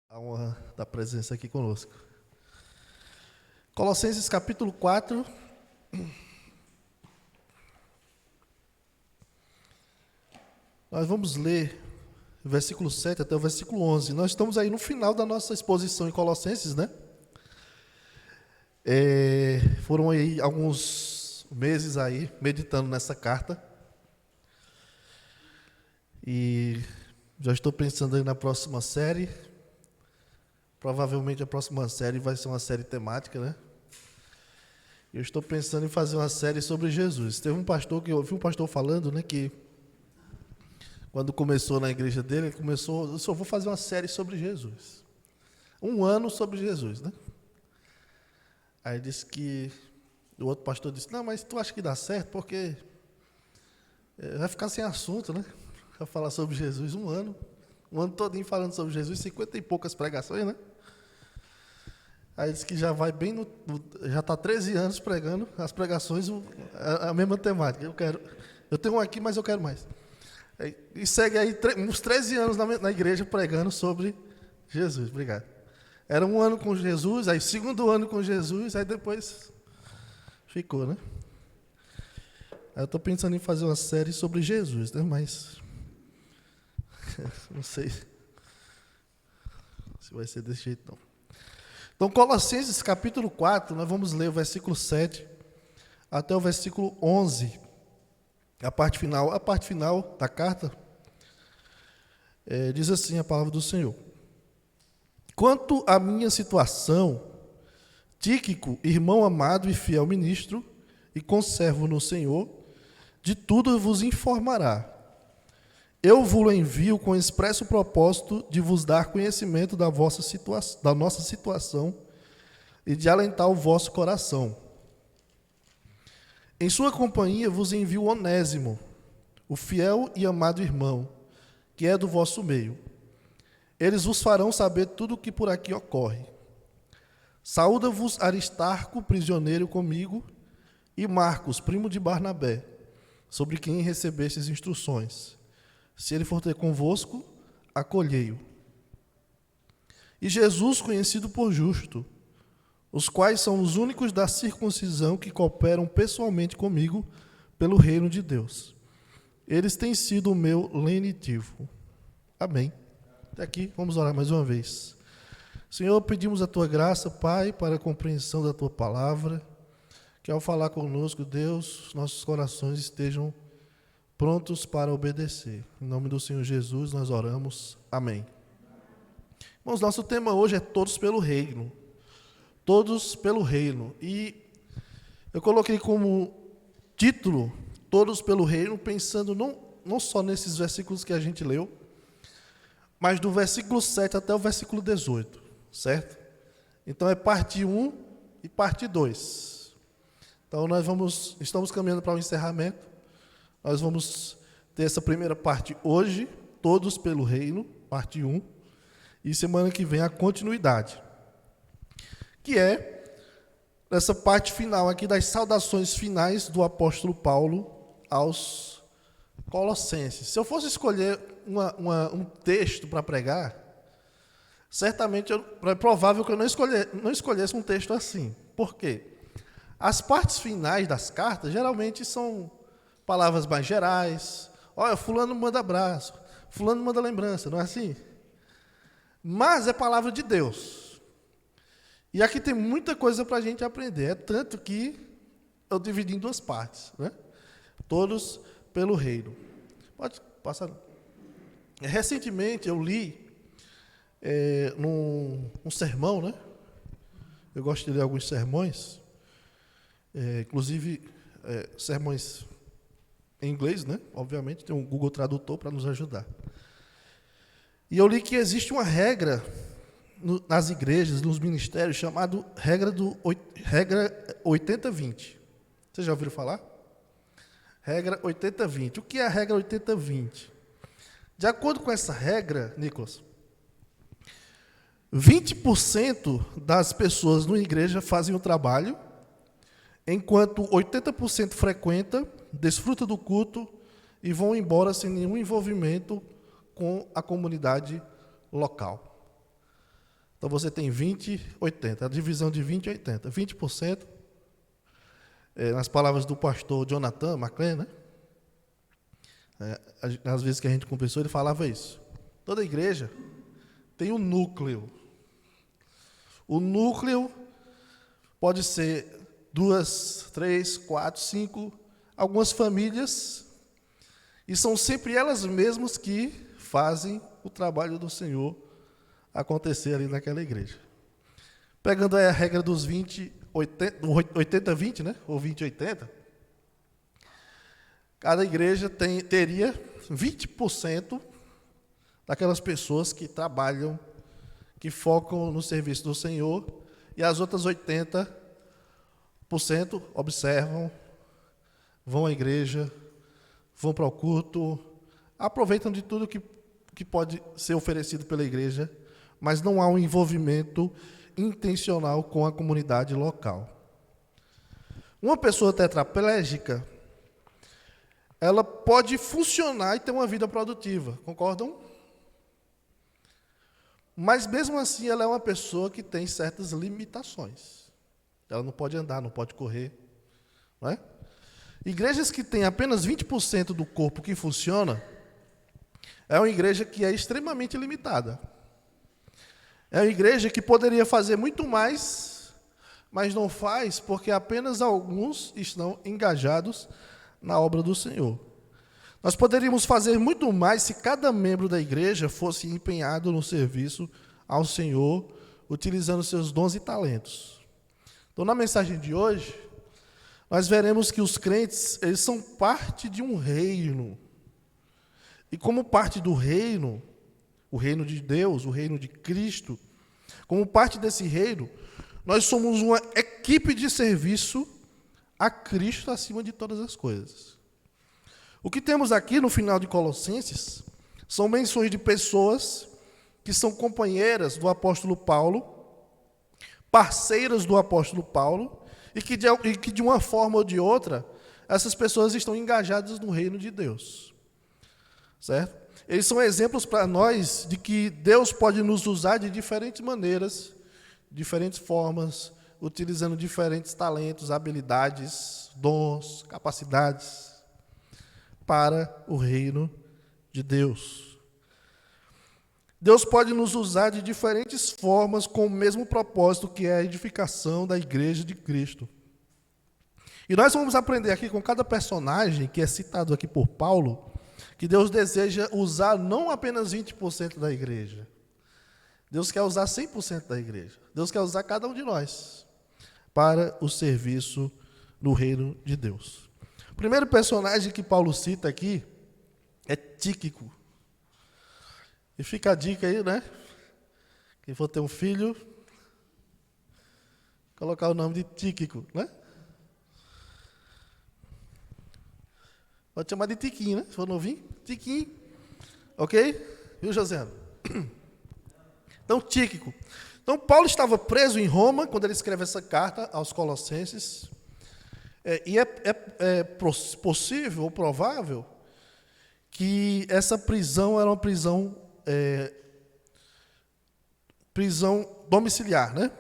A honra da presença aqui conosco. Colossenses capítulo 4. Nós vamos ler o versículo 7 até o versículo 11. Nós estamos aí no final da nossa exposição em Colossenses, né? Foram aí alguns meses aí meditando nessa carta. E já estou pensando aí na próxima série. Provavelmente a próxima série vai ser uma série temática, né? Eu estou pensando em fazer uma série sobre Jesus. Teve um pastor que eu ouvi um pastor falando, né, que quando começou na igreja dele, ele começou, eu só vou fazer uma série sobre Jesus. 1 ano sobre Jesus, né? Aí disse que o outro pastor disse: "Não, mas tu acha que dá certo? Porque vai ficar sem assunto, né? Vai falar sobre Jesus 1 ano. 1 ano todinho falando sobre Jesus, 50 e poucas pregações, né?" Aí disse que já vai bem já está 13 anos pregando as pregações, a mesma temática. Eu tenho um aqui, mas eu quero mais. E segue aí uns 13 anos na igreja pregando sobre Jesus. Obrigado. Era 1 ano com Jesus, aí 2º ano com Jesus, aí depois ficou, né? Aí eu estou pensando em fazer uma série sobre Jesus, né? Mas não sei se vai ser desse jeito, não. Então, Colossenses capítulo 4, nós vamos ler o versículo 7 até o versículo 11. A parte final da carta diz assim a palavra do Senhor: "Quanto à minha situação, Tíquico, irmão amado e fiel ministro, e conservo no Senhor, de tudo vos informará. Eu vos envio com expresso propósito de vos dar conhecimento da nossa situação e de alentar o vosso coração. Em sua companhia vos envio Onésimo, o fiel e amado irmão, que é do vosso meio. Eles vos farão saber tudo o que por aqui ocorre. Saúda-vos Aristarco, prisioneiro comigo, e Marcos, primo de Barnabé, sobre quem recebestes instruções. Se ele for ter convosco, acolhei-o. E Jesus, conhecido por justo, os quais são os únicos da circuncisão que cooperam pessoalmente comigo pelo reino de Deus. Eles têm sido o meu lenitivo." Amém. Até aqui, vamos orar mais uma vez. Senhor, pedimos a Tua graça, Pai, para a compreensão da Tua palavra, que ao falar conosco, Deus, nossos corações estejam prontos para obedecer. Em nome do Senhor Jesus, nós oramos. Amém. Irmãos, nosso tema hoje é Todos pelo Reino. Todos pelo Reino. E eu coloquei como título Todos pelo Reino, pensando não só nesses versículos que a gente leu, mas do versículo 7 até o versículo 18, certo? Então é parte 1 e parte 2. Então estamos caminhando para o encerramento. Nós vamos ter essa primeira parte hoje, Todos pelo Reino, parte 1, e semana que vem a continuidade, que é essa parte final aqui das saudações finais do apóstolo Paulo aos Colossenses. Se eu fosse escolher um texto para pregar, certamente é provável que eu não escolhesse um texto assim. Por quê? As partes finais das cartas geralmente são palavras mais gerais. Olha, fulano manda abraço, fulano manda lembrança, não é assim? Mas é palavra de Deus. E aqui tem muita coisa para a gente aprender. É tanto que eu dividi em 2 partes, né? Todos pelo reino. Pode passar. Recentemente eu li num sermão, né? Eu gosto de ler alguns sermões, inclusive sermões em inglês, né? Obviamente, tem um Google Tradutor para nos ajudar. E eu li que existe uma regra nas igrejas, nos ministérios, chamada regra 80-20. Vocês já ouviram falar? Regra 80-20. O que é a regra 80-20? De acordo com essa regra, Nicolas, 20% das pessoas na igreja fazem o trabalho, enquanto 80% frequenta desfrutam do culto e vão embora sem nenhum envolvimento com a comunidade local. Então você tem 20, 80, a divisão de 20 e 80. 20%, nas palavras do pastor Jonathan McLean, né? Às vezes que a gente conversou, ele falava isso. Toda igreja tem um núcleo. O núcleo pode ser 2, 3, 4, 5, algumas famílias, e são sempre elas mesmas que fazem o trabalho do Senhor acontecer ali naquela igreja. Pegando aí a regra dos 80-20, né? Ou 20-80, cada igreja teria 20% daquelas pessoas que trabalham, que focam no serviço do Senhor, e as outras 80% observam, vão à igreja, vão para o culto, aproveitam de tudo que pode ser oferecido pela igreja, mas não há um envolvimento intencional com a comunidade local. Uma pessoa tetraplégica, ela pode funcionar e ter uma vida produtiva, concordam? Mas mesmo assim ela é uma pessoa que tem certas limitações. Ela não pode andar, não pode correr, não é? Igrejas que têm apenas 20% do corpo que funciona, é uma igreja que é extremamente limitada. É uma igreja que poderia fazer muito mais, mas não faz porque apenas alguns estão engajados na obra do Senhor. Nós poderíamos fazer muito mais se cada membro da igreja fosse empenhado no serviço ao Senhor, utilizando seus dons e talentos. Então, na mensagem de hoje, nós veremos que os crentes, eles são parte de um reino. E como parte do reino, o reino de Deus, o reino de Cristo, como parte desse reino, nós somos uma equipe de serviço a Cristo acima de todas as coisas. O que temos aqui no final de Colossenses são menções de pessoas que são companheiras do apóstolo Paulo, parceiras do apóstolo Paulo, e que de uma forma ou de outra, essas pessoas estão engajadas no reino de Deus. Certo? Eles são exemplos para nós de que Deus pode nos usar de diferentes maneiras, diferentes formas, utilizando diferentes talentos, habilidades, dons, capacidades, para o reino de Deus. Deus pode nos usar de diferentes formas com o mesmo propósito, que é a edificação da igreja de Cristo. E nós vamos aprender aqui com cada personagem que é citado aqui por Paulo, que Deus deseja usar não apenas 20% da igreja. Deus quer usar 100% da igreja. Deus quer usar cada um de nós para o serviço no reino de Deus. O primeiro personagem que Paulo cita aqui é Tíquico. E fica a dica aí, né? Quem for ter um filho, colocar o nome de Tíquico, né? Pode chamar de Tiquinho, né? Se for novinho, Tiquinho. Ok? Viu, José? Então, Tíquico. Então, Paulo estava preso em Roma quando ele escreve essa carta aos Colossenses. E é possível ou provável que essa prisão era uma prisão domiciliar, né?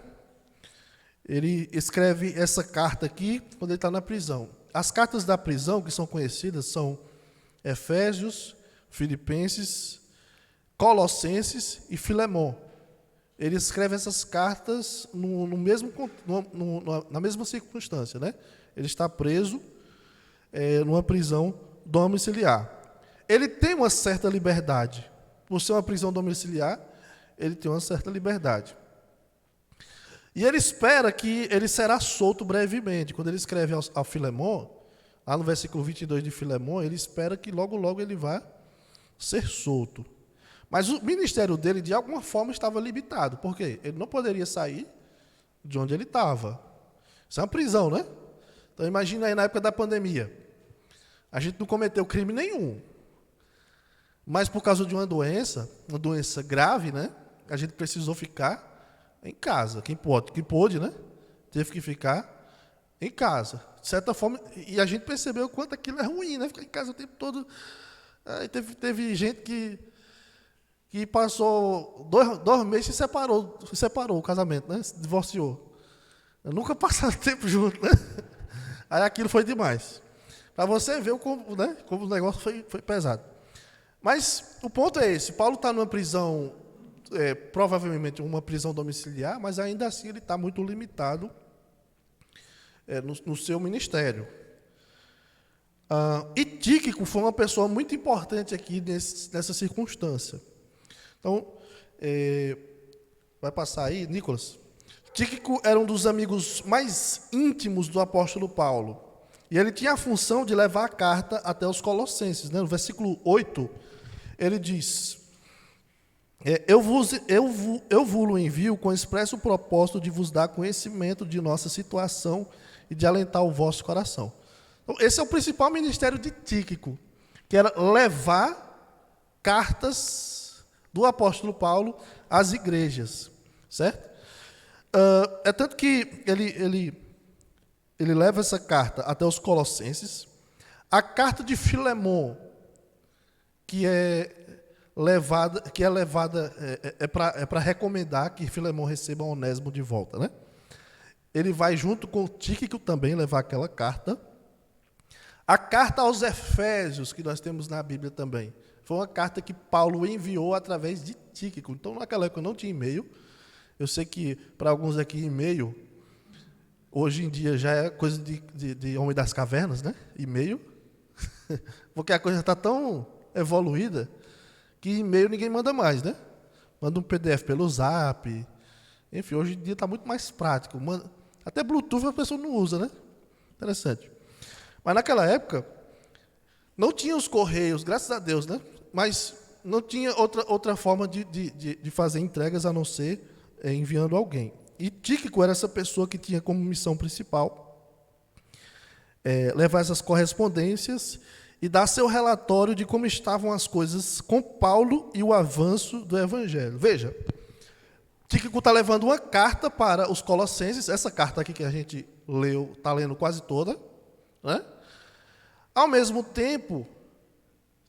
Ele escreve essa carta aqui quando ele está na prisão. As cartas da prisão que são conhecidas são Efésios, Filipenses, Colossenses e Filemão. Ele escreve essas cartas na mesma circunstância, né? Ele está preso numa prisão domiciliar. Ele tem uma certa liberdade. Por ser uma prisão domiciliar, ele tem uma certa liberdade. E ele espera que ele será solto brevemente. Quando ele escreve ao Filemão, lá no versículo 22 de Filemão, ele espera que logo, logo ele vá ser solto. Mas o ministério dele, de alguma forma, estava limitado. Por quê? Ele não poderia sair de onde ele estava. Isso é uma prisão, né? Então, imagina aí na época da pandemia. A gente não cometeu crime nenhum. Mas por causa de uma doença grave, né? A gente precisou ficar em casa. Quem pôde, né? Teve que ficar em casa. De certa forma, e a gente percebeu o quanto aquilo é ruim, né? Ficar em casa o tempo todo. Aí teve gente que passou 2 meses e se separou o casamento, né? Se divorciou. Eu nunca passaram tempo junto, né? Aí aquilo foi demais. Para você ver como, né, como o negócio foi pesado. Mas o ponto é esse. Paulo está numa prisão, provavelmente uma prisão domiciliar, mas ainda assim ele está muito limitado no seu ministério. E Tíquico foi uma pessoa muito importante aqui nessa circunstância. Então, vai passar aí, Nicolas. Tíquico era um dos amigos mais íntimos do apóstolo Paulo. E ele tinha a função de levar a carta até os Colossenses. Né? No versículo 8, ele diz: eu vos envio com expresso propósito de vos dar conhecimento de nossa situação e de alentar o vosso coração. Então, esse é o principal ministério de Tíquico, que era levar cartas do apóstolo Paulo às igrejas, certo? É tanto que ele leva essa carta até os Colossenses. A carta de Filemon, que é levada para recomendar que Filemon receba Onésimo de volta, né? Ele vai junto com Tíquico também levar aquela carta. A carta aos Efésios, que nós temos na Bíblia também, foi uma carta que Paulo enviou através de Tíquico. Então, naquela época não tinha e-mail. Eu sei que para alguns aqui e-mail, hoje em dia já é coisa de homem das cavernas, né? E-mail. Porque a coisa está tão evoluída que e-mail ninguém manda mais, né? Manda um PDF pelo Zap. Enfim, hoje em dia está muito mais prático. Até Bluetooth a pessoa não usa, né? Interessante. Mas naquela época, não tinha os correios, graças a Deus, né? Mas não tinha outra forma de fazer entregas a não ser enviando alguém. E Tíquico era essa pessoa que tinha como missão principal levar essas correspondências e dar seu relatório de como estavam as coisas com Paulo e o avanço do Evangelho. Veja, Tíquico está levando uma carta para os Colossenses, essa carta aqui que a gente leu, está lendo quase toda, né? Ao mesmo tempo,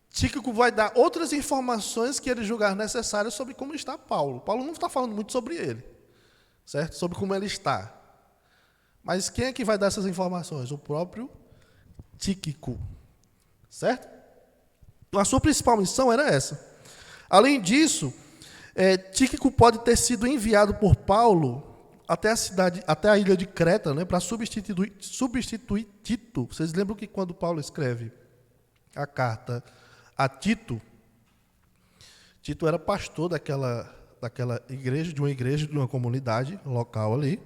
Tíquico vai dar outras informações que ele julgar necessárias sobre como está Paulo. Paulo não está falando muito sobre ele, certo? Sobre como ele está. Mas quem é que vai dar essas informações? O próprio Tíquico, certo? A sua principal missão era essa. Além disso, Tíquico pode ter sido enviado por Paulo até a ilha de Creta, né, para substituir Tito. Vocês lembram que quando Paulo escreve a carta a Tito era pastor daquela igreja, de uma comunidade local ali.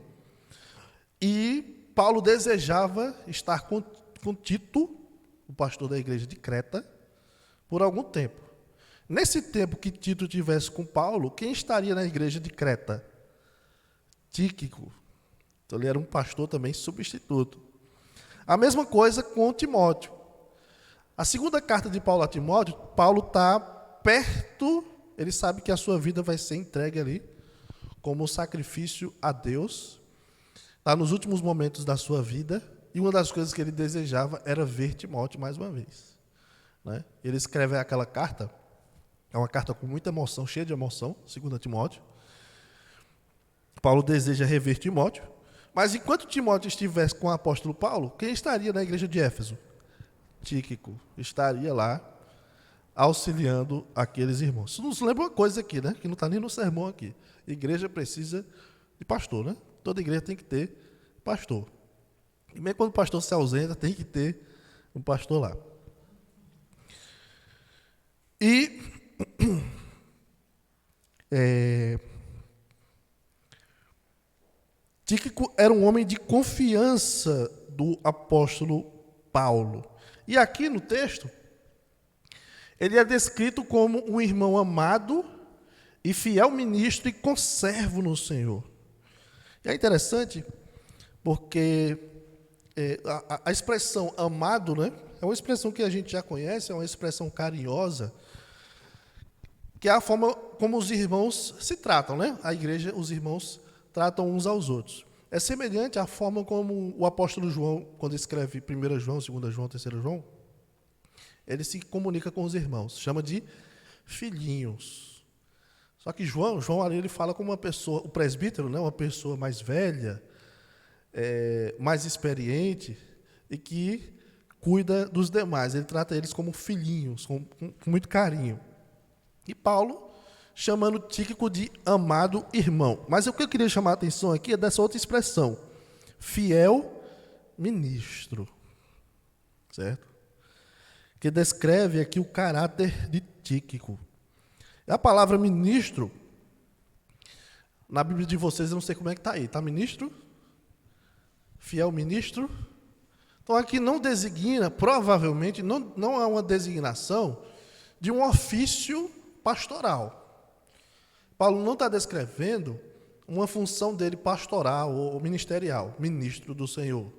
E Paulo desejava estar com Tito, o pastor da igreja de Creta, por algum tempo. Nesse tempo que Tito estivesse com Paulo, quem estaria na igreja de Creta? Tíquico. Então ele era um pastor também substituto. A mesma coisa com Timóteo. A segunda carta de Paulo a Timóteo, Paulo está perto, ele sabe que a sua vida vai ser entregue ali como sacrifício a Deus. Está nos últimos momentos da sua vida, e uma das coisas que ele desejava era ver Timóteo mais uma vez, né? Ele escreve aquela carta, é uma carta com muita emoção, cheia de emoção, 2 Timóteo. Paulo deseja rever Timóteo, mas enquanto Timóteo estivesse com o apóstolo Paulo, quem estaria na igreja de Éfeso? Tíquico estaria lá auxiliando aqueles irmãos. Isso nos lembra uma coisa aqui, né? Que não está nem no sermão aqui. Igreja precisa de pastor, né? Toda igreja tem que ter pastor. E mesmo quando o pastor se ausenta, tem que ter um pastor lá. E Tíquico era um homem de confiança do apóstolo Paulo. E aqui no texto, ele é descrito como um irmão amado e fiel ministro e conservo no Senhor. E é interessante porque a expressão amado, né, é uma expressão que a gente já conhece, é uma expressão carinhosa, que é a forma como os irmãos se tratam, né? A igreja, os irmãos tratam uns aos outros. é semelhante à forma como o apóstolo João, quando escreve 1 João, 2 João, 3 João, ele se comunica com os irmãos, chama de filhinhos. Só que João ali ele fala como uma pessoa, o presbítero, né, uma pessoa mais velha, mais experiente e que cuida dos demais. Ele trata eles como filhinhos, com muito carinho. E Paulo chamando Tíquico de amado irmão. Mas o que eu queria chamar a atenção aqui é dessa outra expressão, fiel ministro, certo? Que descreve aqui o caráter de Tíquico. A palavra ministro, na Bíblia de vocês, eu não sei como é que está aí. Está ministro? Fiel ministro? Então aqui não designa, provavelmente, não é uma designação de um ofício pastoral. Paulo não está descrevendo uma função dele pastoral ou ministerial, ministro do Senhor,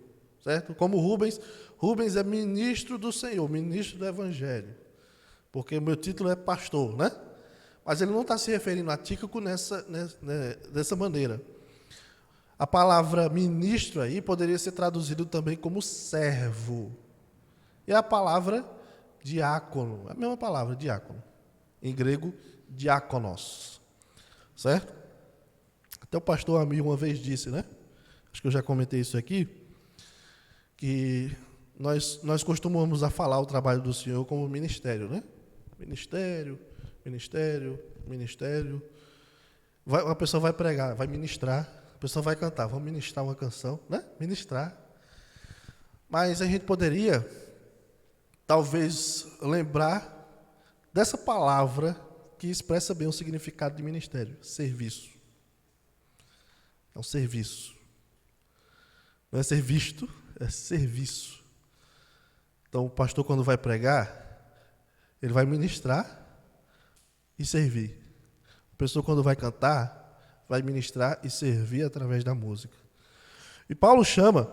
certo? Como Rubens é ministro do Senhor, ministro do Evangelho, porque o meu título é pastor, né? Mas ele não está se referindo a Tíquico dessa maneira. A palavra ministro aí poderia ser traduzido também como servo. E a palavra diácono, a mesma palavra, diácono. Em grego, diáconos. Certo? Até o pastor amigo uma vez disse, né? Acho que eu já comentei isso aqui, que nós costumamos a falar o trabalho do Senhor como ministério, né? Ministério. A pessoa vai pregar, vai ministrar, a pessoa vai cantar, vamos ministrar uma canção, né? Ministrar. Mas a gente poderia, talvez, lembrar dessa palavra que expressa bem o significado de ministério, serviço. É um serviço. Não é ser visto, é serviço. Então, o pastor, quando vai pregar, ele vai ministrar e servir. A pessoa, quando vai cantar, vai ministrar e servir através da música. E Paulo chama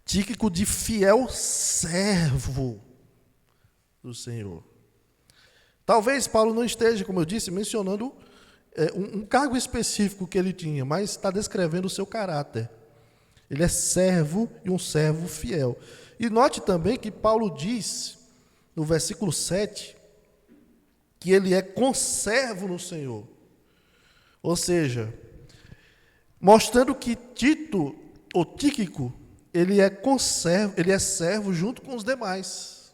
Tíquico de fiel servo do Senhor. Talvez Paulo não esteja, como eu disse, mencionando um cargo específico que ele tinha, mas está descrevendo o seu caráter. Ele é servo e um servo fiel. E note também que Paulo diz, no versículo 7, que ele é conservo no Senhor. Ou seja, mostrando que Tito, ou Tíquico, ele é servo junto com os demais,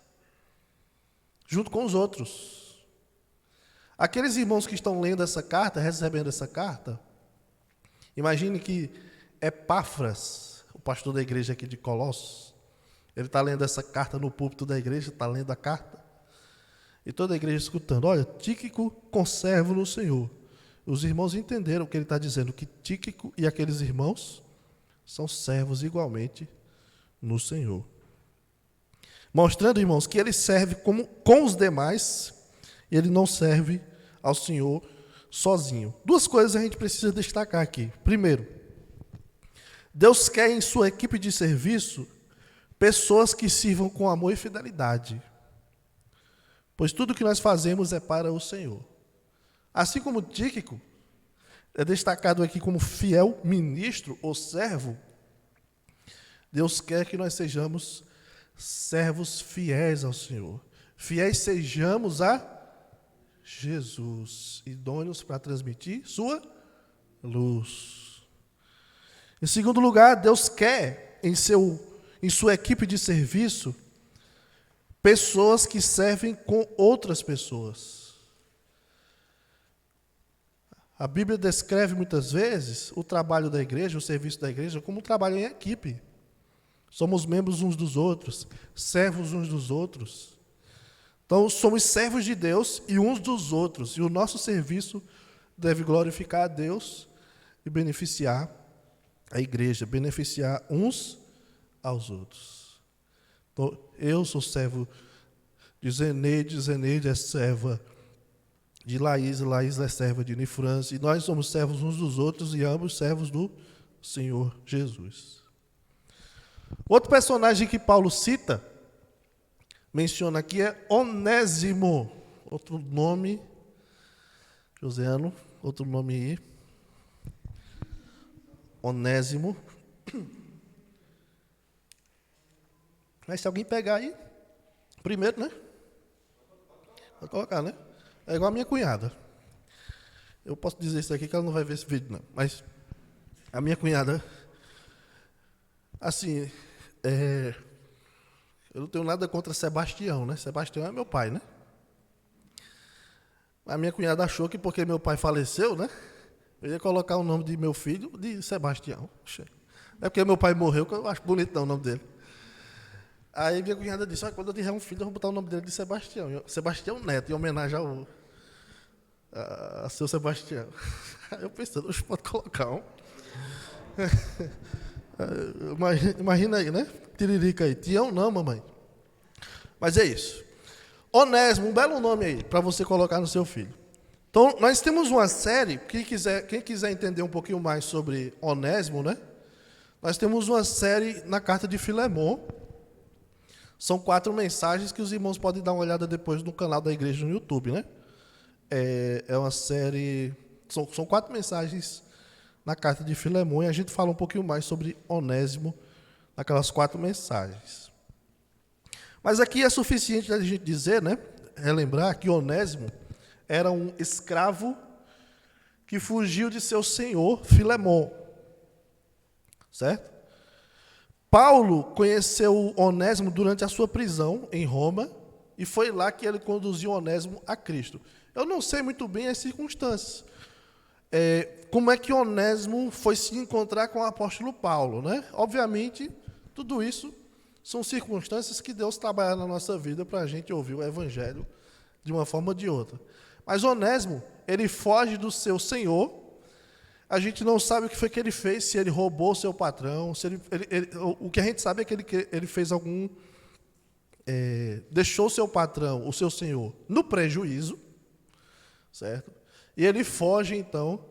junto com os outros. Aqueles irmãos que estão lendo essa carta, recebendo essa carta, imagine que Epáfras, o pastor da igreja aqui de Colossos, ele está lendo essa carta no púlpito da igreja, está lendo a carta, e toda a igreja escutando, olha, Tíquico, conservo no Senhor. Os irmãos entenderam o que ele está dizendo, que Tíquico e aqueles irmãos são servos igualmente no Senhor. Mostrando, irmãos, que ele serve com os demais, e ele não serve ao Senhor sozinho. Duas coisas a gente precisa destacar aqui. Primeiro, Deus quer em sua equipe de serviço pessoas que sirvam com amor e fidelidade. Pois tudo que nós fazemos é para o Senhor. Assim como Tíquico é destacado aqui como fiel ministro ou servo, Deus quer que nós sejamos servos fiéis ao Senhor. Fiéis sejamos a Jesus, idôneos para transmitir sua luz. Em segundo lugar, Deus quer em sua equipe de serviço pessoas que servem com outras pessoas. A Bíblia descreve muitas vezes o trabalho da igreja, o serviço da igreja, como um trabalho em equipe. Somos membros uns dos outros, servos uns dos outros. Então, somos servos de Deus e uns dos outros. E o nosso serviço deve glorificar a Deus e beneficiar a igreja, beneficiar uns aos outros. Então, eu sou servo de Zeneide, Zeneide é serva de Laís, Laís é serva de Nifrance, e nós somos servos uns dos outros e ambos servos do Senhor Jesus. Outro personagem que Paulo cita, menciona aqui, é Onésimo. Outro nome, Joséano, outro nome aí. Onésimo. Mas se alguém pegar aí, primeiro, né? Vou colocar, né? É igual a minha cunhada. Eu posso dizer isso aqui que ela não vai ver esse vídeo, não. Mas a minha cunhada, assim, eu não tenho nada contra Sebastião, né? Sebastião é meu pai, né? A minha cunhada achou que porque meu pai faleceu, né? Eu ia colocar o nome de meu filho de Sebastião. Não é porque meu pai morreu que eu acho bonito não, o nome dele. Aí minha cunhada disse, quando eu tiver um filho, eu vou botar o nome dele de Sebastião. Sebastião Neto, em homenagem a seu Sebastião. Aí eu pensei, pode colocar um. Imagina aí, né? Tiririca aí. Tião não, mamãe. Mas é isso. Onésimo, um belo nome aí, para você colocar no seu filho. Então, nós temos uma série, quem quiser entender um pouquinho mais sobre Onésimo, né? Nós temos uma série na carta de Filemon. São 4 mensagens que os irmãos podem dar uma olhada depois no canal da igreja no YouTube, né? É uma série... São 4 mensagens na carta de Filemon e a gente fala um pouquinho mais sobre Onésimo naquelas 4 mensagens. Mas aqui é suficiente a gente dizer, né? Relembrar que Onésimo era um escravo que fugiu de seu senhor Filemon. Certo? Paulo conheceu Onésimo durante a sua prisão em Roma e foi lá que ele conduziu Onésimo a Cristo. Eu não sei muito bem as circunstâncias. Como é que Onésimo foi se encontrar com o apóstolo Paulo, né? Obviamente, tudo isso são circunstâncias que Deus trabalha na nossa vida para a gente ouvir o evangelho de uma forma ou de outra. Mas Onésimo, ele foge do seu senhor. A gente não sabe o que foi que ele fez, se ele roubou o seu patrão, se o que a gente sabe é que ele fez deixou o seu patrão, o seu senhor, no prejuízo, certo? E ele foge, então,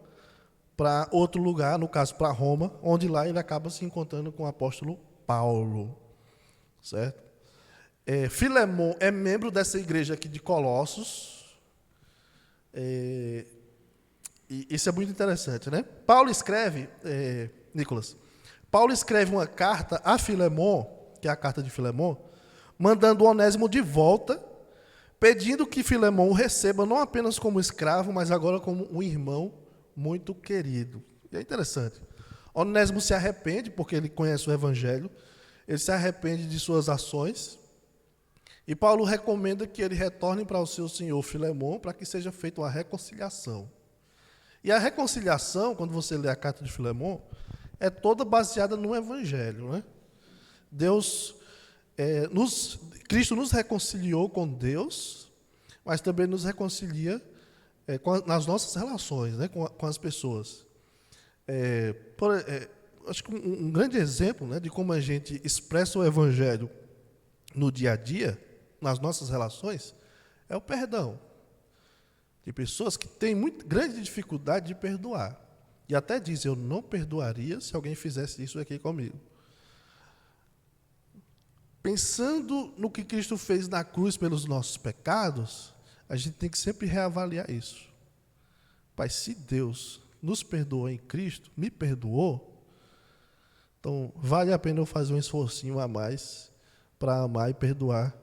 para outro lugar, no caso, para Roma, onde lá ele acaba se encontrando com o apóstolo Paulo, certo? Filemon é membro dessa igreja aqui de Colossos, e isso é muito interessante, né? Paulo escreve, Nicolas, Paulo escreve uma carta a Filemon, que é a carta de Filemon, mandando Onésimo de volta, pedindo que Filemon o receba não apenas como escravo, mas agora como um irmão muito querido. E é interessante. Onésimo se arrepende, porque ele conhece o evangelho, ele se arrepende de suas ações, e Paulo recomenda que ele retorne para o seu senhor Filemon, para que seja feita uma reconciliação. E a reconciliação, quando você lê a carta de Filemon, é toda baseada no Evangelho, né? Cristo nos reconciliou com Deus, mas também nos reconcilia nas nossas relações, né? com as pessoas. Acho que um grande exemplo, né, de como a gente expressa o Evangelho no dia a dia, nas nossas relações, é o perdão. De pessoas que têm muito grande dificuldade de perdoar. E até dizem, eu não perdoaria se alguém fizesse isso aqui comigo. Pensando no que Cristo fez na cruz pelos nossos pecados, a gente tem que sempre reavaliar isso. Pai, se Deus nos perdoou em Cristo, me perdoou, então vale a pena eu fazer um esforcinho a mais para amar e perdoar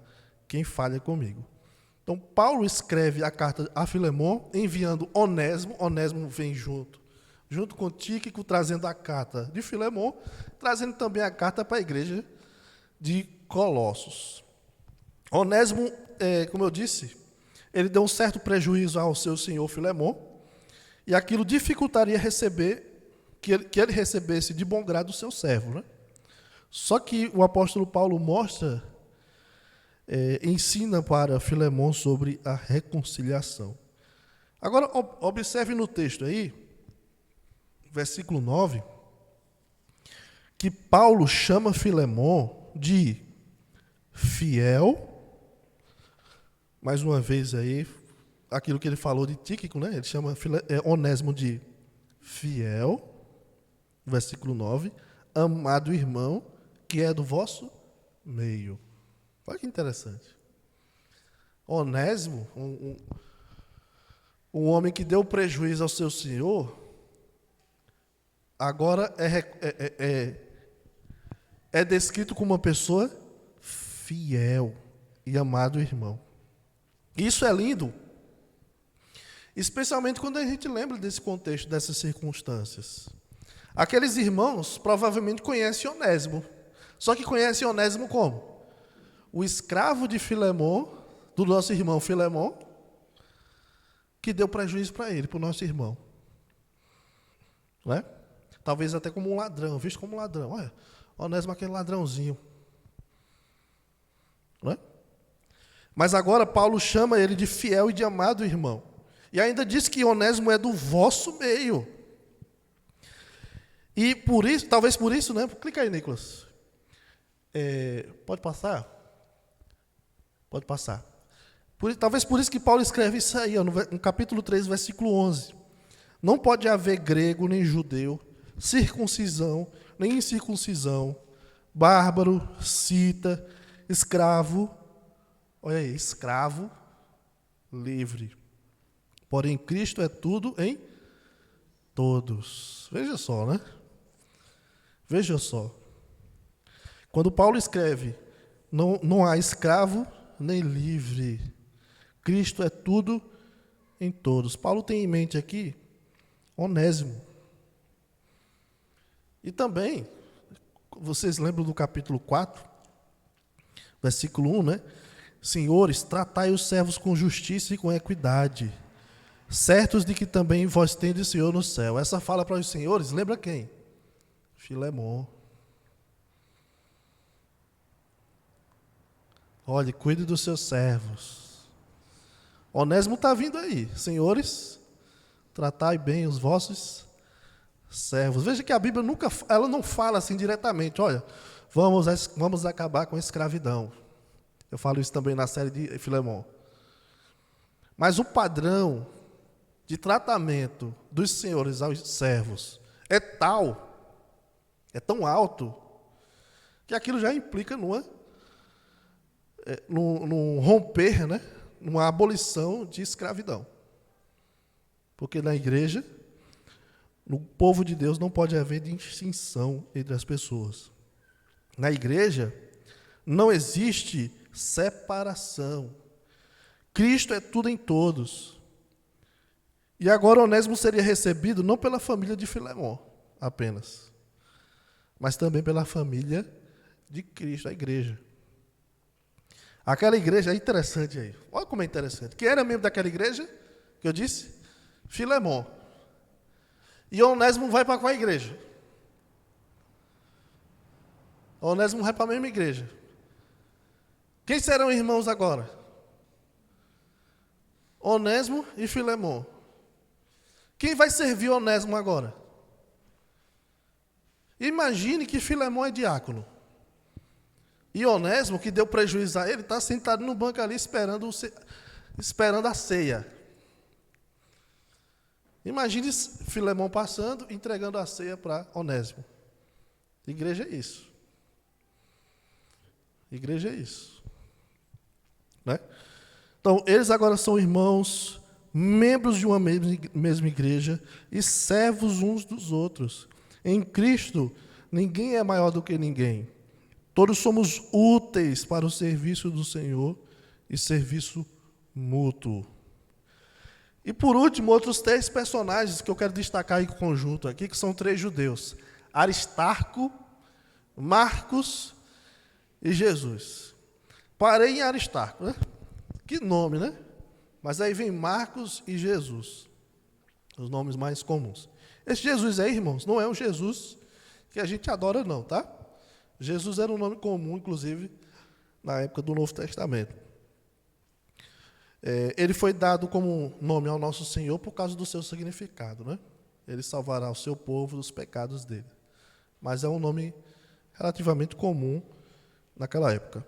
quem falha comigo. Então, Paulo escreve a carta a Filemon, enviando Onésimo. Onésimo vem junto com Tíquico, trazendo a carta de Filemon, trazendo também a carta para a igreja de Colossos. Onésimo, como eu disse, ele deu um certo prejuízo ao seu senhor Filemon, e aquilo dificultaria que ele recebesse de bom grado o seu servo, né? Só que o apóstolo Paulo ensina para Filemon sobre a reconciliação. Agora, observe no texto aí, versículo 9, que Paulo chama Filemon de fiel, mais uma vez aí, aquilo que ele falou de Tíquico, né? Ele chama Onésimo de fiel, versículo 9, amado irmão, que é do vosso meio. Olha que interessante. Onésimo, um homem que deu prejuízo ao seu senhor, agora é descrito como uma pessoa fiel e amado irmão. Isso é lindo, especialmente quando a gente lembra desse contexto, dessas circunstâncias. Aqueles irmãos provavelmente conhecem Onésimo, só que conhecem Onésimo como? O escravo de Filemon, do nosso irmão Filemon, que deu prejuízo para ele, para o nosso irmão. Não é? Talvez até como um ladrão, visto como um ladrão. Olha, Onésimo é aquele ladrãozinho. Não é? Mas agora Paulo chama ele de fiel e de amado irmão. E ainda diz que Onésimo é do vosso meio. E por isso, talvez por isso, né? Clica aí, Nicolas. Pode passar? Pode passar. Talvez por isso que Paulo escreve isso aí, ó, no capítulo 3, versículo 11. Não pode haver grego nem judeu, circuncisão nem incircuncisão, bárbaro, cita, escravo, olha aí, escravo, livre. Porém, Cristo é tudo em todos. Veja só, né? Veja só. Quando Paulo escreve, não há escravo nem livre. Cristo é tudo em todos. Paulo tem em mente aqui Onésimo. E também, vocês lembram do capítulo 4, versículo 1, né? Senhores, tratai os servos com justiça e com equidade, certos de que também vós tendes Senhor no céu. Essa fala para os senhores, lembra quem? Filemon. Olhe, cuide dos seus servos. Onésimo está vindo aí. Senhores, tratai bem os vossos servos. Veja que a Bíblia ela não fala assim diretamente, olha, vamos acabar com a escravidão. Eu falo isso também na série de Filemon. Mas o padrão de tratamento dos senhores aos servos é tão alto, que aquilo já implica num romper, né? Numa abolição de escravidão. Porque na igreja, no povo de Deus, não pode haver distinção entre as pessoas. Na igreja, não existe separação. Cristo é tudo em todos. E agora Onésimo seria recebido não pela família de Filemon apenas, mas também pela família de Cristo, a igreja. Aquela igreja é interessante aí. Olha como é interessante. Quem era membro daquela igreja que eu disse? Filemon. E Onésimo vai para qual igreja? Onésimo vai para a mesma igreja. Quem serão irmãos agora? Onésimo e Filemon. Quem vai servir Onésimo agora? Imagine que Filemon é diácono. E Onésimo, que deu prejuízo a ele, está sentado no banco ali esperando a ceia. Imagine Filemon passando, entregando a ceia para Onésimo. Igreja é isso. Igreja é isso. Né? Então, eles agora são irmãos, membros de uma mesma igreja e servos uns dos outros. Em Cristo, ninguém é maior do que ninguém. Todos somos úteis para o serviço do Senhor e serviço mútuo. E por último, outros 3 personagens que eu quero destacar em conjunto aqui, que são 3 judeus: Aristarco, Marcos e Jesus. Parei em Aristarco, né? Que nome, né? Mas aí vem Marcos e Jesus, os nomes mais comuns. Esse Jesus aí, irmãos, não é o Jesus que a gente adora não, tá? Jesus era um nome comum, inclusive, na época do Novo Testamento. Ele foi dado como nome ao nosso Senhor por causa do seu significado, né? Ele salvará o seu povo dos pecados dele. Mas é um nome relativamente comum naquela época.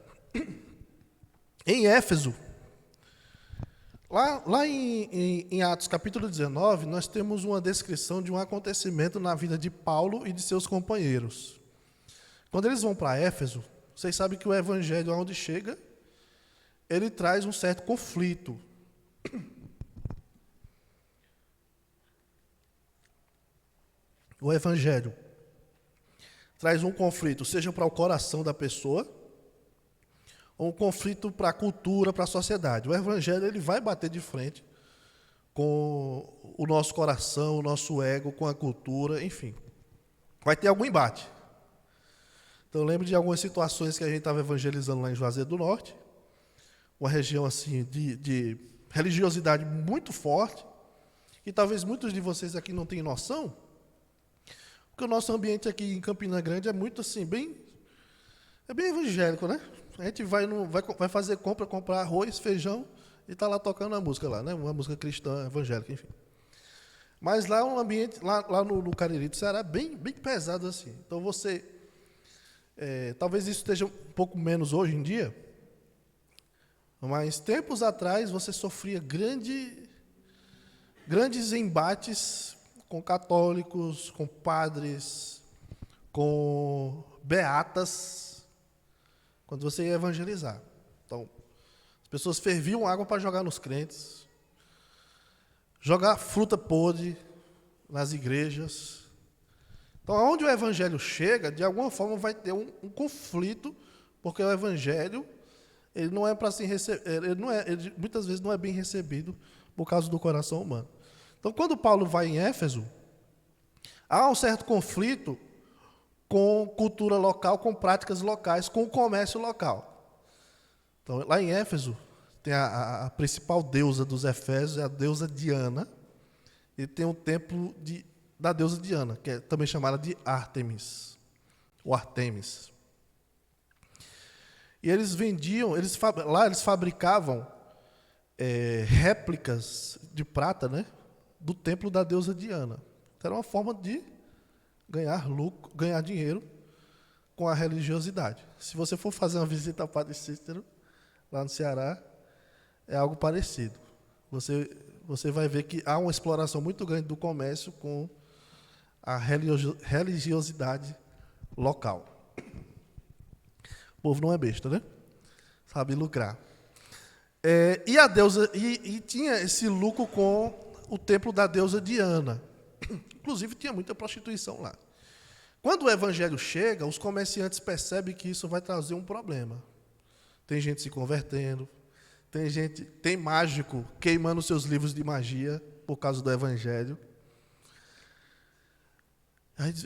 Em Éfeso, lá em Atos capítulo 19, nós temos uma descrição de um acontecimento na vida de Paulo e de seus companheiros. Quando eles vão para Éfeso, vocês sabem que o evangelho, aonde chega, ele traz um certo conflito. o evangelho traz um conflito, seja para o coração da pessoa, ou um conflito para a cultura, para a sociedade. O evangelho ele vai bater de frente com o nosso coração, o nosso ego, com a cultura, enfim. Vai ter algum embate. Então eu lembro de algumas situações que a gente estava evangelizando lá em Juazeiro do Norte, uma região assim de religiosidade muito forte, e talvez muitos de vocês aqui não tenham noção, porque o nosso ambiente aqui em Campina Grande é muito assim, bem evangélico, né? A gente vai fazer comprar arroz, feijão, e está lá tocando a música lá, né? Uma música cristã, evangélica, enfim. Mas lá é um ambiente, lá no Cariri do Ceará, bem pesado assim. Então você, talvez isso esteja um pouco menos hoje em dia, mas tempos atrás você sofria grandes embates com católicos, com padres, com beatas, quando você ia evangelizar. Então, as pessoas ferviam água para jogar nos crentes, jogar fruta podre nas igrejas. Então, aonde o evangelho chega, de alguma forma vai ter um conflito, porque o evangelho ele não é para se receber, ele muitas vezes não é bem recebido por causa do coração humano. Então, quando Paulo vai em Éfeso, há um certo conflito com cultura local, com práticas locais, com o comércio local. Então, lá em Éfeso, tem a principal deusa dos Efésios, é a deusa Diana, e tem um templo da deusa Diana, que é também chamada de Ártemis, ou Artemis. E eles vendiam, lá eles fabricavam réplicas de prata, né, do templo da deusa Diana. Então, era uma forma de ganhar dinheiro com a religiosidade. Se você for fazer uma visita ao Padre Cícero, lá no Ceará, é algo parecido. Você vai ver que há uma exploração muito grande do comércio com a religiosidade local. O povo não é besta, né? Sabe lucrar. E a deusa e tinha esse lucro com o templo da deusa Diana. Inclusive tinha muita prostituição lá. Quando o evangelho chega, os comerciantes percebem que isso vai trazer um problema. Tem gente se convertendo, tem mágico queimando seus livros de magia por causa do evangelho.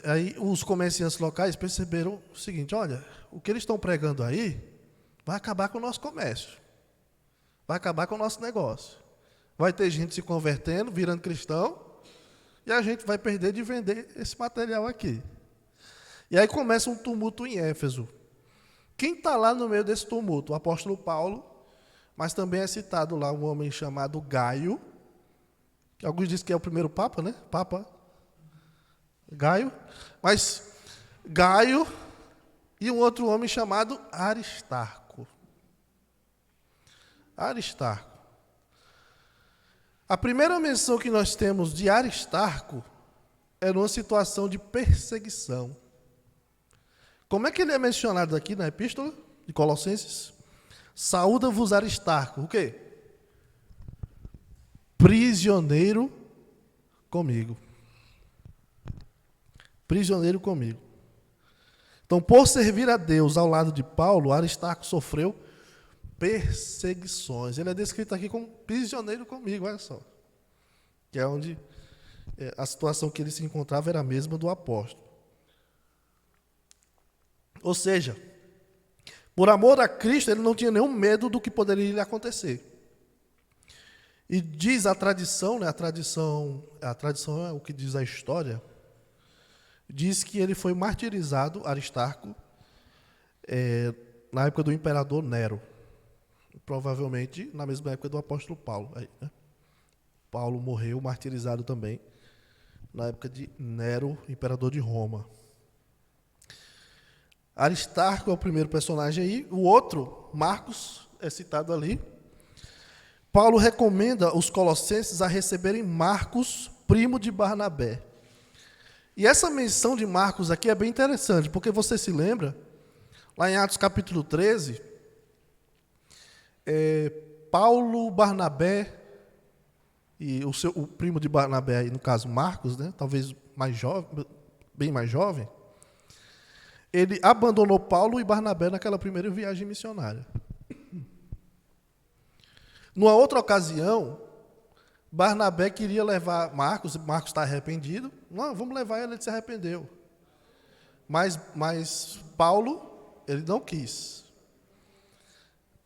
Aí os comerciantes locais perceberam o seguinte: olha, o que eles estão pregando aí vai acabar com o nosso comércio, vai acabar com o nosso negócio. Vai ter gente se convertendo, virando cristão, e a gente vai perder de vender esse material aqui. E aí começa um tumulto em Éfeso. Quem está lá no meio desse tumulto? O apóstolo Paulo, mas também é citado lá um homem chamado Gaio, que alguns dizem que é o primeiro papa, né? Papa Gaio. Mas Gaio e um outro homem chamado Aristarco. Aristarco. A primeira menção que nós temos de Aristarco é numa situação de perseguição. Como é que ele é mencionado aqui na epístola de Colossenses? Saúda-vos Aristarco. O quê? Prisioneiro comigo. Prisioneiro comigo. Então, por servir a Deus ao lado de Paulo, Aristarco sofreu perseguições. Ele é descrito aqui como prisioneiro comigo, olha só. Que é onde a situação que ele se encontrava era a mesma do apóstolo. Ou seja, por amor a Cristo, ele não tinha nenhum medo do que poderia lhe acontecer. E diz a tradição, né, a tradição é o que diz a história, diz que ele foi martirizado, Aristarco, na época do imperador Nero. Provavelmente na mesma época do apóstolo Paulo. Aí, né? Paulo morreu martirizado também na época de Nero, imperador de Roma. Aristarco é o primeiro personagem aí. O outro, Marcos, é citado ali. Paulo recomenda os colossenses a receberem Marcos, primo de Barnabé. E essa menção de Marcos aqui é bem interessante, porque você se lembra, lá em Atos capítulo 13, Paulo, Barnabé, e o primo de Barnabé, aí, no caso Marcos, né, talvez mais jovem, bem mais jovem, ele abandonou Paulo e Barnabé naquela primeira viagem missionária. Numa outra ocasião, Barnabé queria levar Marcos está arrependido. Não, vamos levar ele se arrependeu. Mas Paulo, ele não quis.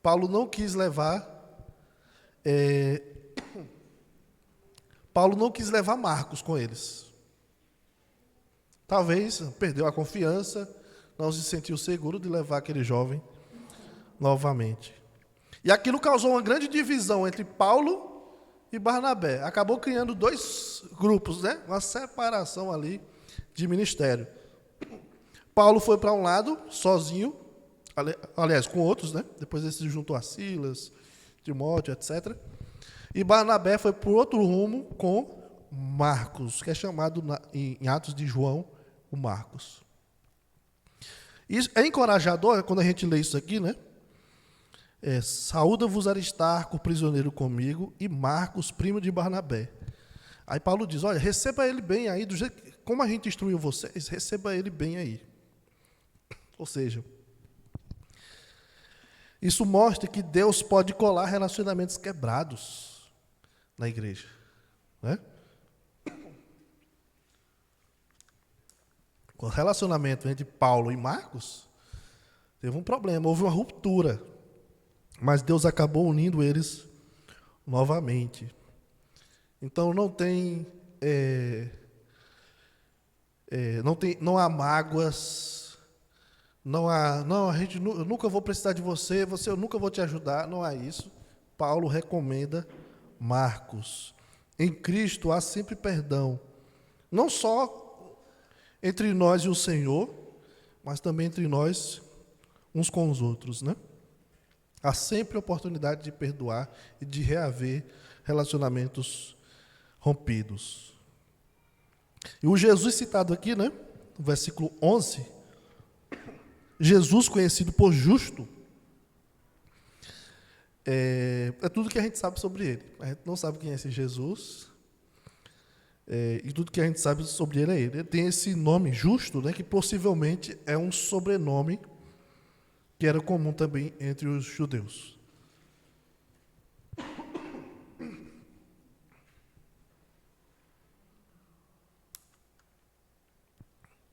Paulo não quis levar. Paulo não quis levar Marcos com eles. Talvez perdeu a confiança, não se sentiu seguro de levar aquele jovem novamente. E aquilo causou uma grande divisão entre Paulo e Barnabé. Acabou criando dois grupos, né? Uma separação ali de ministério. Paulo foi para um lado, sozinho, aliás, com outros, né? Depois ele se juntou a Silas, Timóteo, etc. E Barnabé foi por outro rumo com Marcos, que é chamado em Atos de João, o Marcos. Isso é encorajador quando a gente lê isso aqui, né? Saúda-vos Aristarco, prisioneiro comigo, e Marcos, primo de Barnabé. Aí Paulo diz, olha, receba ele bem aí, do jeito como a gente instruiu vocês, receba ele bem aí. Ou seja, isso mostra que Deus pode colar relacionamentos quebrados na igreja, né? O relacionamento entre Paulo e Marcos teve um problema, houve uma ruptura. Mas Deus acabou unindo eles novamente. Então não há mágoas, eu nunca vou precisar de você, eu nunca vou te ajudar, não há isso. Paulo recomenda Marcos. Em Cristo há sempre perdão, não só entre nós e o Senhor, mas também entre nós uns com os outros, né? Há sempre oportunidade de perdoar e de reaver relacionamentos rompidos. E o Jesus citado aqui, né, no versículo 11, Jesus conhecido por justo, é tudo que a gente sabe sobre ele. A gente não sabe quem é esse Jesus, e tudo que a gente sabe sobre ele é ele. Ele tem esse nome justo, né, que possivelmente é um sobrenome que era comum também entre os judeus.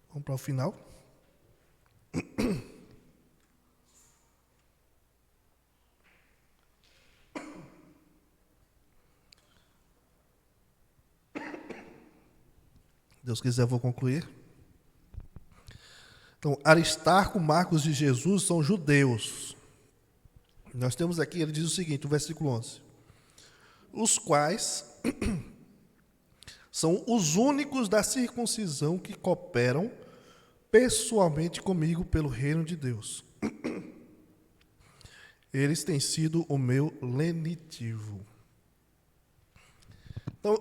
Vamos para o final. Deus quiser, eu vou concluir. Então, Aristarco, Marcos e Jesus são judeus. Nós temos aqui, ele diz o seguinte, o versículo 11. Os quais são os únicos da circuncisão que cooperam pessoalmente comigo pelo reino de Deus. Eles têm sido o meu lenitivo. Então,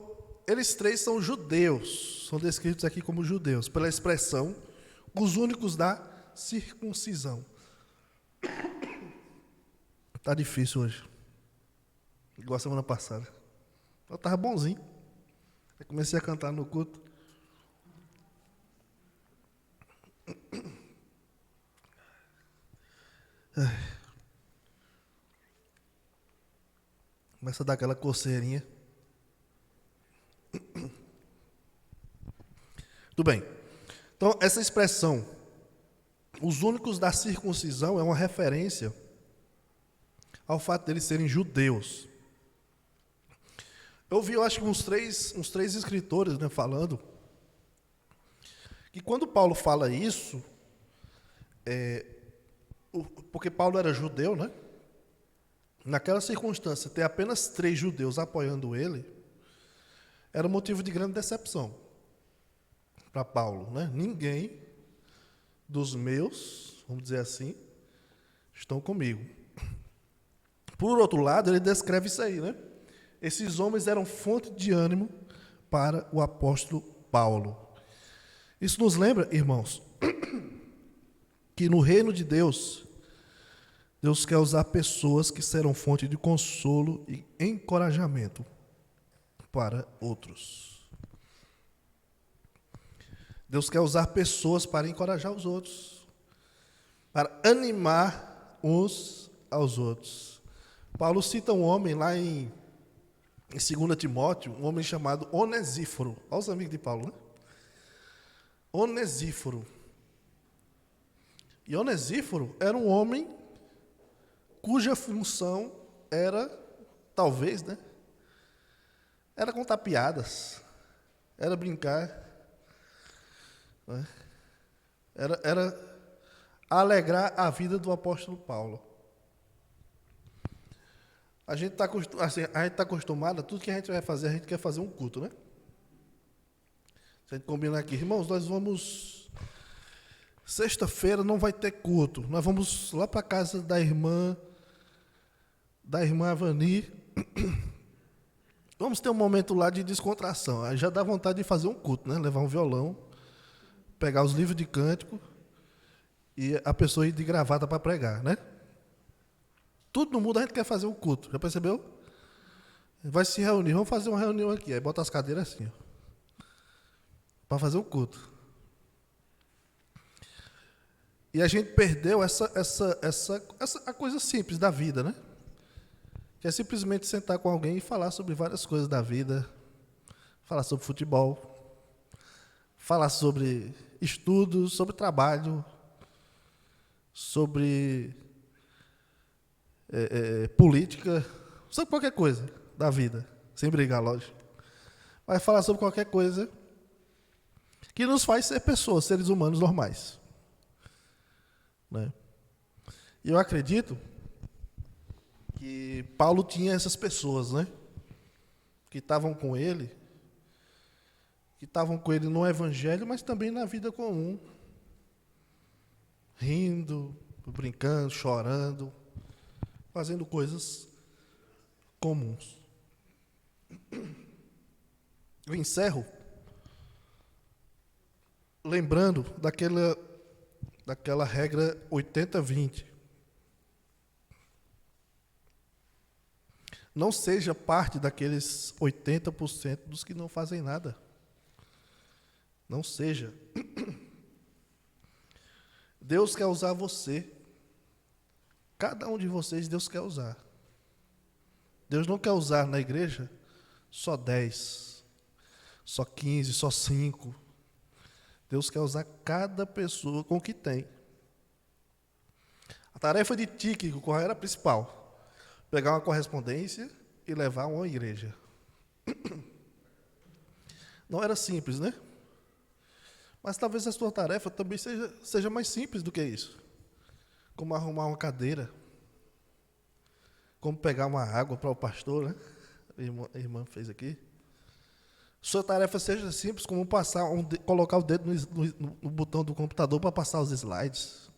eles três são judeus, são descritos aqui como judeus, pela expressão, os únicos da circuncisão. Está difícil hoje, igual a semana passada. Eu estava bonzinho, eu comecei a cantar no culto. Começa a dar aquela coceirinha. Tudo bem. Então, essa expressão, os únicos da circuncisão, é uma referência ao fato deles serem judeus. Eu vi, eu acho que uns três escritores, né, falando que quando Paulo fala isso, porque Paulo era judeu, né? Naquela circunstância, ter apenas 3 judeus apoiando ele, era motivo de grande decepção para Paulo, né? Ninguém dos meus, vamos dizer assim, estão comigo. Por outro lado, ele descreve isso aí, né? Esses homens eram fonte de ânimo para o apóstolo Paulo. Isso nos lembra, irmãos, que no reino de Deus, Deus quer usar pessoas que serão fonte de consolo e encorajamento para outros. Deus quer usar pessoas para encorajar os outros, para animar uns aos outros. Paulo cita um homem lá em 2 Timóteo, um homem chamado Onesíforo. Olha os amigos de Paulo, né? Onesíforo. E Onesíforo era um homem cuja função era, talvez, né? Era contar piadas, era brincar, né? Era alegrar a vida do apóstolo Paulo. A gente está acostumado, tudo que a gente vai fazer, a gente quer fazer um culto, né? Se a gente combinar aqui, irmãos, nós vamos... Sexta-feira não vai ter culto. Nós vamos lá para a casa da irmã Avani. Vamos ter um momento lá de descontração. Aí já dá vontade de fazer um culto, né? Levar um violão, pegar os livros de cântico e a pessoa ir de gravata para pregar, né? Tudo no mundo a gente quer fazer um culto, já percebeu? Vai se reunir, vamos fazer uma reunião aqui. Aí bota as cadeiras assim, para fazer um culto. E a gente perdeu a coisa simples da vida, né? Que é simplesmente sentar com alguém e falar sobre várias coisas da vida, falar sobre futebol, falar sobre estudos, sobre trabalho, sobre política, sobre qualquer coisa da vida, sem brigar, lógico. Vai falar sobre qualquer coisa que nos faz ser pessoas, seres humanos normais, né? E eu acredito que Paulo tinha essas pessoas, né? Que estavam com ele no evangelho, mas também na vida comum, rindo, brincando, chorando, fazendo coisas comuns. Eu encerro lembrando daquela regra 80-20. Não seja parte daqueles 80% dos que não fazem nada. Não seja. Deus quer usar você. Cada um de vocês Deus quer usar. Deus não quer usar na igreja só 10, só 15, só 5. Deus quer usar cada pessoa com o que tem. A tarefa de Tíquico, qual era a principal? Pegar uma correspondência e levar a uma igreja. Não era simples, né? Mas talvez a sua tarefa também seja mais simples do que isso. Como arrumar uma cadeira, como pegar uma água para o pastor, né? A irmã fez aqui. Sua tarefa seja simples, como colocar o dedo no botão do computador para passar os slides.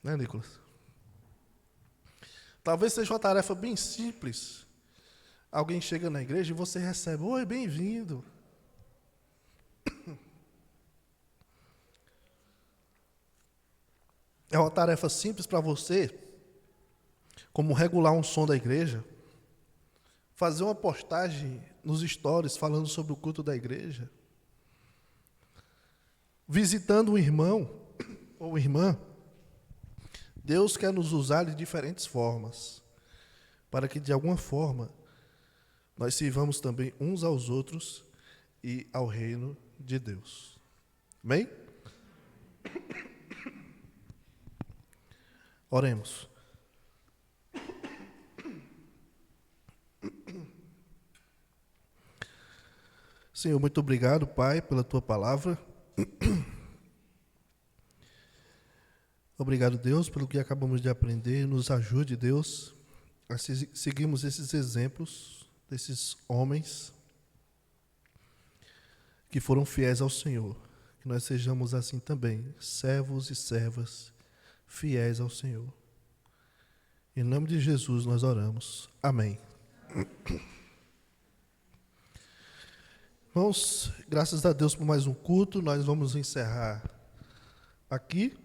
Né, Nicolas? Talvez seja uma tarefa bem simples. Alguém chega na igreja e você recebe: oi, bem-vindo. É uma tarefa simples para você, como regular um som da igreja, fazer uma postagem nos stories falando sobre o culto da igreja, visitando um irmão ou irmã. Deus quer nos usar de diferentes formas, para que de alguma forma nós sirvamos também uns aos outros e ao reino de Deus. Amém? Oremos. Senhor, muito obrigado, Pai, pela Tua palavra. Obrigado, Deus, pelo que acabamos de aprender. Nos ajude, Deus, a seguirmos esses exemplos desses homens que foram fiéis ao Senhor. Que nós sejamos assim também, servos e servas fiéis ao Senhor. Em nome de Jesus nós oramos. Amém. Irmãos, graças a Deus por mais um culto. Nós vamos encerrar aqui.